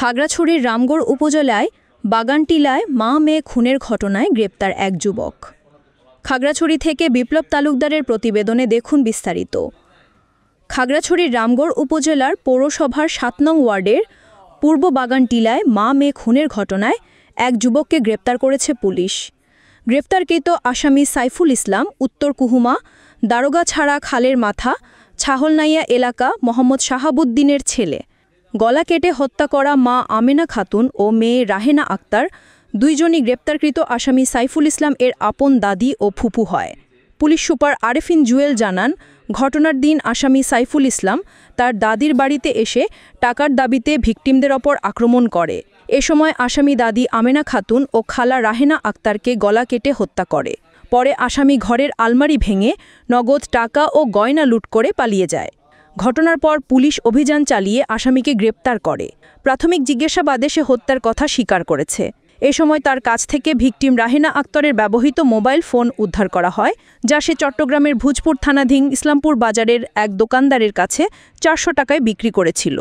খাগড়াছড়ির রামগড় উপজেলায় বাগানটিলায় মা মেয়ে খুনের ঘটনায় গ্রেপ্তার এক যুবক। খাগড়াছড়ি থেকে বিপ্লব তালুকদারের প্রতিবেদনে দেখুন বিস্তারিত। খাগড়াছড়ির রামগড় উপজেলার পৌরসভার ৭ নং ওয়ার্ডের পূর্ব বাগানটিলায় মা মেয়ে খুনের ঘটনায় এক যুবককে গ্রেপ্তার করেছে পুলিশ। গ্রেপ্তারকৃত আসামি সাইফুল ইসলাম উত্তর কুহুমা দারোগাছড়া খালের মাথা ছাহলনাইয়া এলাকা মোহাম্মদ শাহাবুদ্দিনের ছেলে। গলা কেটে হত্যা করা মা আমেনা খাতুন ও মেয়ে রাহেনা আক্তার দুইজনই গ্রেপ্তারকৃত আসামি সাইফুল ইসলাম এর আপন দাদি ও ফুপু হয়। পুলিশ সুপার আরেফিন জুয়েল জানান, ঘটনার দিন আসামি সাইফুল ইসলাম তার দাদির বাড়িতে এসে টাকার দাবিতে ভিকটিমদের ওপর আক্রমণ করে। এ সময় আসামি দাদি আমেনা খাতুন ও খালা রাহেনা আক্তারকে গলা কেটে হত্যা করে। পরে আসামি ঘরের আলমারি ভেঙে নগদ টাকা ও গয়না লুট করে পালিয়ে যায়। ঘটনার পর পুলিশ অভিযান চালিয়ে আসামিকে গ্রেপ্তার করে। প্রাথমিক জিজ্ঞাসাবাদে সে হত্যার কথা স্বীকার করেছে। এ সময় তার কাছ থেকে ভিকটিম রাহেনা আক্তারের ব্যবহৃত মোবাইল ফোন উদ্ধার করা হয়, যা সে চট্টগ্রামের ভূজপুর থানাধীন ইসলামপুর বাজারের এক দোকানদারের কাছে ৪০০ টাকায় বিক্রি করেছিল।